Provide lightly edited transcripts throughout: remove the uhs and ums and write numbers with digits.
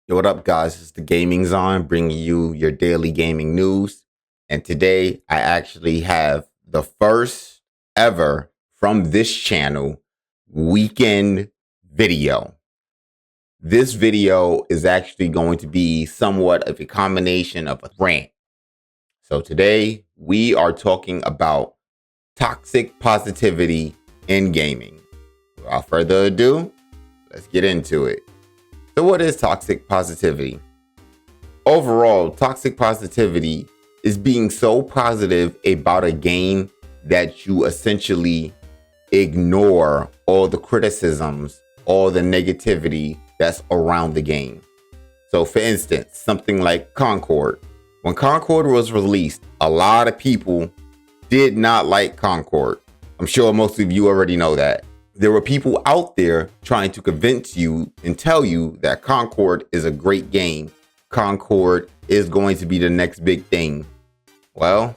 Yo, what up, guys? It's the Gaming Zone bringing you your daily gaming news. And today I actually have the first ever from this channel weekend video. This video is actually going to be somewhat of a combination of a rant. So today we are talking about toxic positivity in gaming. Without further ado, let's get into it. So what is toxic positivity? Overall, toxic positivity is being so positive about a game that you essentially ignore all the criticisms, all the negativity that's around the game. So for instance, something like Concord. When Concord was released, a lot of people did not like Concord. I'm sure most of you already know that. There were people out there trying to convince you and tell you that Concord is a great game. Concord is going to be the next big thing. Well,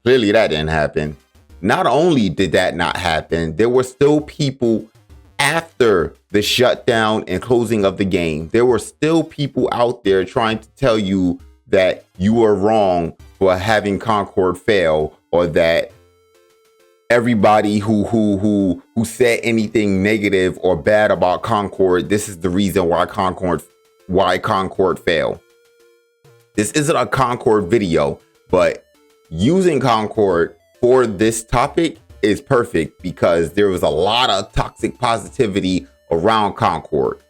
clearly that didn't happen. Not only did that not happen, there were still people after the shutdown and closing of the game. There were still people out there trying to tell you that you were wrong for having Concord fail, or that everybody who said anything negative or bad about Concord, this is the reason why Concord failed. This isn't a Concord video, but using Concord for this topic is perfect because there was a lot of toxic positivity around Concord.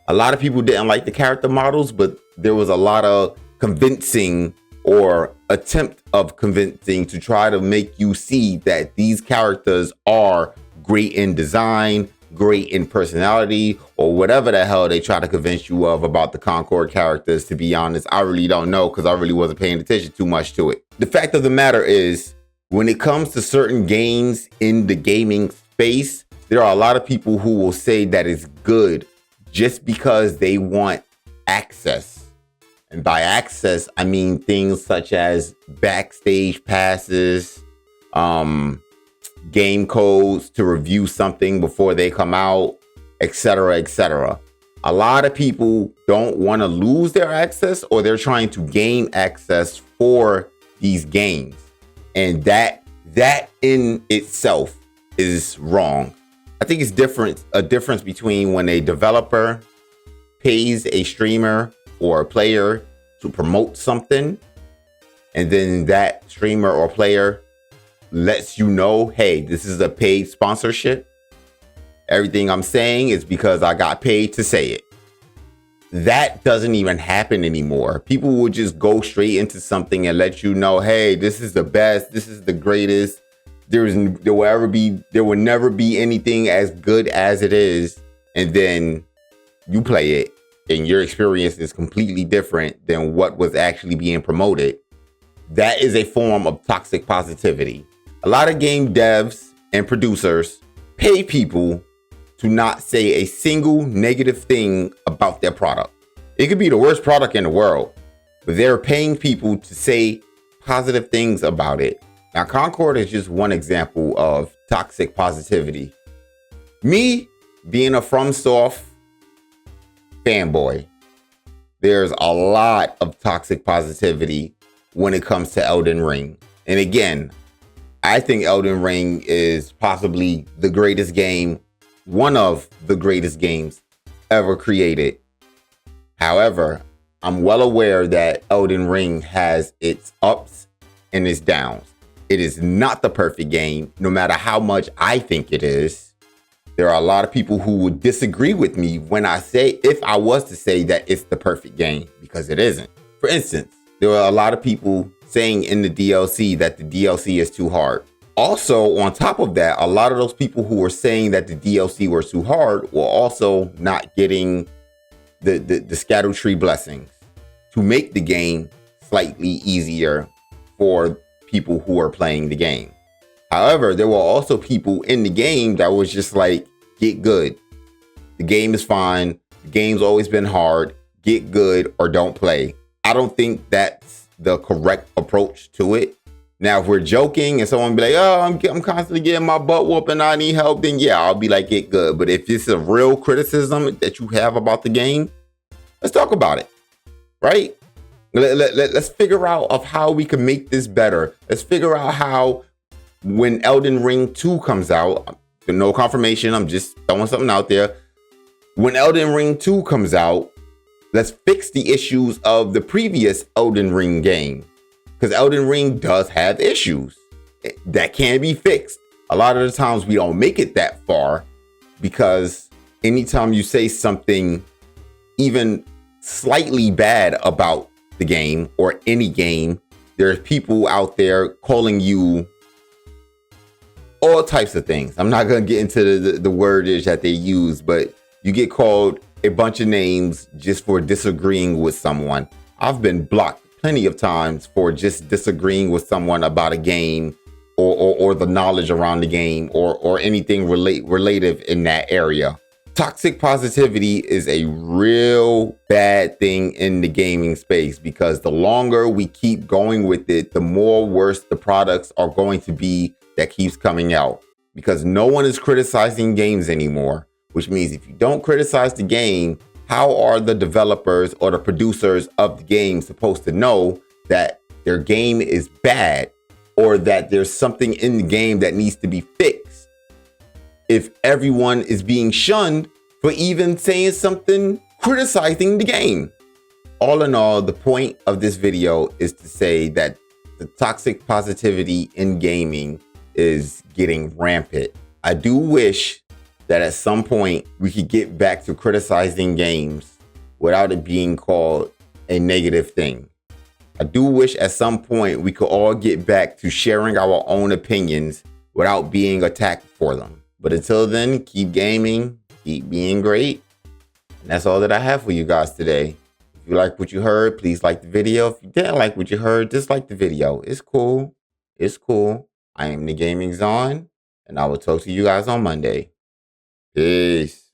A lot of people didn't like the character models, but there was a lot of convincing or attempt of convincing to try to make you see that these characters are great in design, great in personality, or whatever the hell they try to convince you of about the Concord characters. To be honest, I really don't know because I really wasn't paying attention too much to it. The fact of the matter is, when it comes to certain games in the gaming space, there are a lot of people who will say that it's good just because they want access. And by access, I mean things such as backstage passes, game codes to review something before they come out, etc., etc. A lot of people don't want to lose their access, or they're trying to gain access for these games. And that in itself is wrong. I think it's a difference between when a developer pays a streamer or a player to promote something, and then that streamer or player lets you know, hey, this is a paid sponsorship. Everything I'm saying is because I got paid to say it. That doesn't even happen anymore. People will just go straight into something and let you know, hey, this is the best, this is the greatest. There will never be anything as good as it is. And then you play it, and your experience is completely different than what was actually being promoted. That is a form of toxic positivity. A lot of game devs and producers pay people to not say a single negative thing about their product. It could be the worst product in the world, but they're paying people to say positive things about it. Now, Concord is just one example of toxic positivity. Me being a FromSoft fanboy, there's a lot of toxic positivity when it comes to Elden Ring. And again, I think Elden Ring is possibly the greatest game, one of the greatest games ever created. However, I'm well aware that Elden Ring has its ups and its downs. It is not the perfect game, no matter how much I think it is. There are a lot of people who would disagree with me when I say, if I was to say that it's the perfect game, because it isn't. For instance, there are a lot of people saying in the DLC that the DLC is too hard. Also, on top of that, a lot of those people who were saying that the DLC was too hard were also not getting the Scatter Tree blessings to make the game slightly easier for people who are playing the game. However, there were also people in the game that was just like, get good. The game is fine. The game's always been hard. Get good or don't play. I don't think that's the correct approach to it. Now, if we're joking and someone be like, oh, I'm constantly getting my butt whooped and I need help, then yeah, I'll be like, get good. But if it's a real criticism that you have about the game, Let's talk about it, right? Let's figure out of how we can make this better. Let's figure out how, when Elden Ring 2 comes out, no confirmation, I'm just throwing something out there. When Elden Ring 2 comes out, let's fix the issues of the previous Elden Ring game. Because Elden Ring does have issues that can be fixed. A lot of the times we don't make it that far because anytime you say something even slightly bad about the game or any game, there's people out there calling you all types of things. I'm not going to get into the wordage that they use, but you get called a bunch of names just for disagreeing with someone. I've been blocked plenty of times for just disagreeing with someone about a game or the knowledge around the game or anything relative in that area. Toxic positivity is a real bad thing in the gaming space because the longer we keep going with it, the more worse the products are going to be that keeps coming out. Because no one is criticizing games anymore, which means if you don't criticize the game, how are the developers or the producers of the game supposed to know that their game is bad or that there's something in the game that needs to be fixed if everyone is being shunned for even saying something criticizing the game? All in all, the point of this video is to say that the toxic positivity in gaming is getting rampant. I do wish that at some point we could get back to criticizing games without it being called a negative thing. I do wish at some point we could all get back to sharing our own opinions without being attacked for them. But until then, keep gaming, keep being great. And that's all that I have for you guys today. If you like what you heard, please like the video. If you didn't like what you heard, dislike the video. It's cool. It's cool. I am the Gaming Zon, and I will talk to you guys on Monday. Peace.